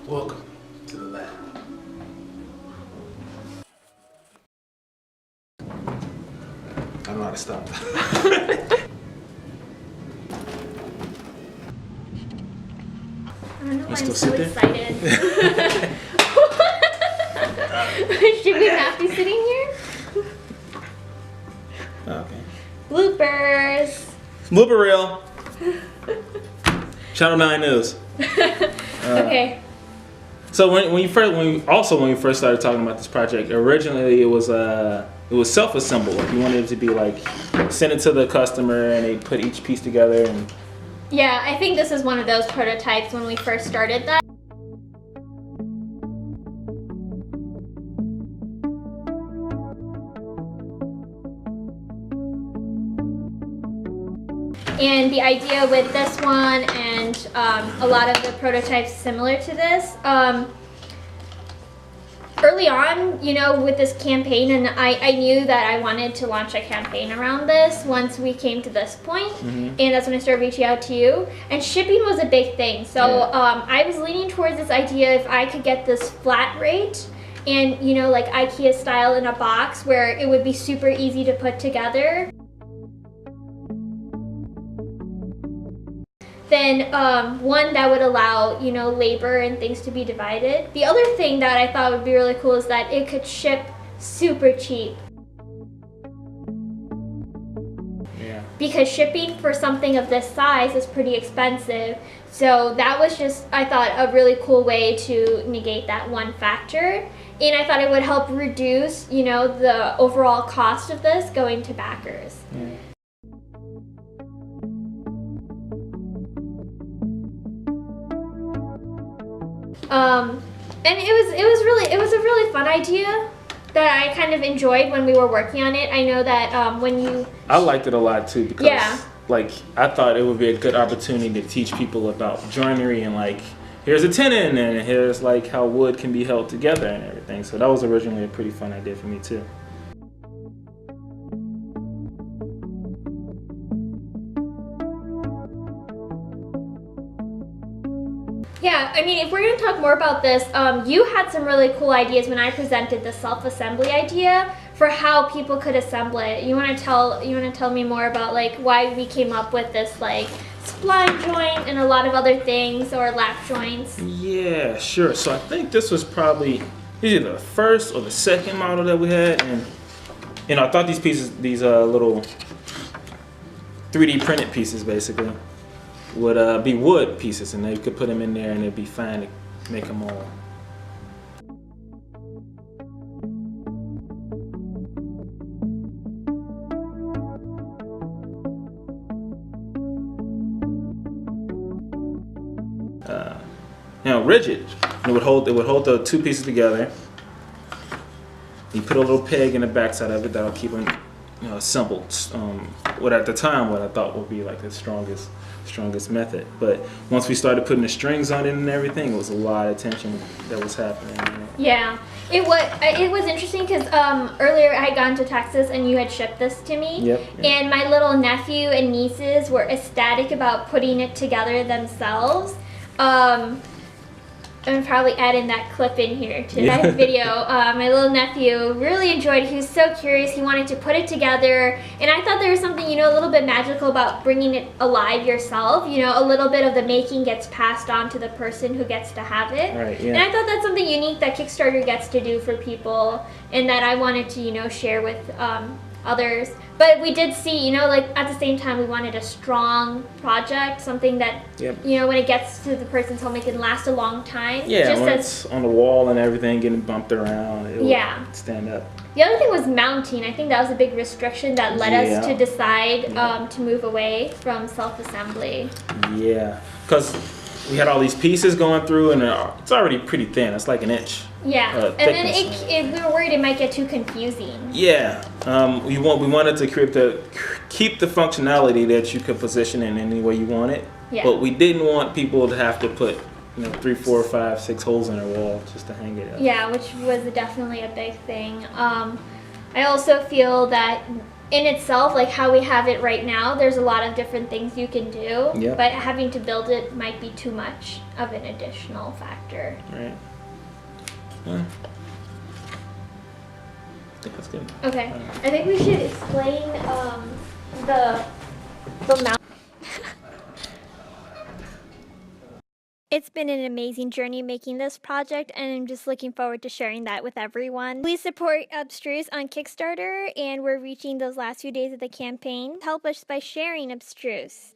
Welcome to the lab. I don't know how to stop. I don't know, I'm still so sit there? excited. Should we not be sitting here? Okay. Bloopers. Blooper reel. Channel 9 News. Okay. So when we first started talking about this project, originally it was self-assembled. Like you wanted it to be like send it to the customer and they put each piece together and. Yeah, I think this is one of those prototypes when we first started that. And the idea with this one and a lot of the prototypes similar to this, early on, you know, with this campaign, and I knew that I wanted to launch a campaign around this once we came to this point, and that's when I started reaching out to you. And shipping was a big thing, so I was leaning towards this idea if I could get this flat rate and, you know, like IKEA style in a box where it would be super easy to put together. Then one that would allow, you know, labor and things to be divided. The other thing that I thought would be really cool is that it could ship super cheap. Yeah. Because shipping for something of this size is pretty expensive. So that was just, I thought, a really cool way to negate that one factor. And I thought it would help reduce, you know, the overall cost of this going to backers. Yeah. And it was a really fun idea that I kind of enjoyed when we were working on it. I know that I liked it a lot too because Yeah. like I thought it would be a good opportunity to teach people about joinery and like here's a tenon and here's like how wood can be held together and everything. So that was originally a pretty fun idea for me too. Yeah, I mean, if we're going to talk more about this, you had some really cool ideas when I presented the self-assembly idea for how people could assemble it. You want to tell me more about like why we came up with this like spline joint and a lot of other things, or lap joints? Yeah, sure. So I think this was probably either the first or the second model that we had, and you know I thought these pieces, these little 3D printed pieces basically, would be wood pieces, and they could put them in there and it'd be fine to make them all. You know, rigid. It would hold the two pieces together. You put a little peg in the backside of it that'll keep them, you know, assembled. What at the time what I thought would be like the strongest method. But once we started putting the strings on it and everything, it was a lot of tension that was happening. You know? Yeah, it was interesting because earlier I had gone to Texas and you had shipped this to me. Yep. And my little nephew and nieces were ecstatic about putting it together themselves. I'm probably adding that clip in here to that video. My little nephew really enjoyed it. He was so curious. He wanted to put it together. And I thought there was something, you know, a little bit magical about bringing it alive yourself. You know, a little bit of the making gets passed on to the person who gets to have it. Right, yeah. And I thought that's something unique that Kickstarter gets to do for people and that I wanted to, you know, share with others. But we did see, you know, like at the same time we wanted a strong project, something that, you know, when it gets to the person's home, it can last a long time. Yeah, just when it's on the wall and everything, getting bumped around, it'll stand up. The other thing was mounting. I think that was a big restriction that led us to decide to move away from self-assembly. Yeah, because we had all these pieces going through and it's already pretty thin. It's like an inch. Yeah, and then we were worried it might get too confusing. Yeah, we wanted to keep the functionality that you could position in any way you want it. Yeah. But we didn't want people to have to put, you know, 3, 4, 5, 6 holes in their wall just to hang it up. Yeah, which was definitely a big thing. I also feel that in itself, like how we have it right now, there's a lot of different things you can do. Yep. But having to build it might be too much of an additional factor. Right. Yeah. I think that's good. Okay. I think we should explain the mount. It's been an amazing journey making this project, and I'm just looking forward to sharing that with everyone. Please support Abstruse on Kickstarter, and we're reaching those last few days of the campaign. Help us by sharing Abstruse.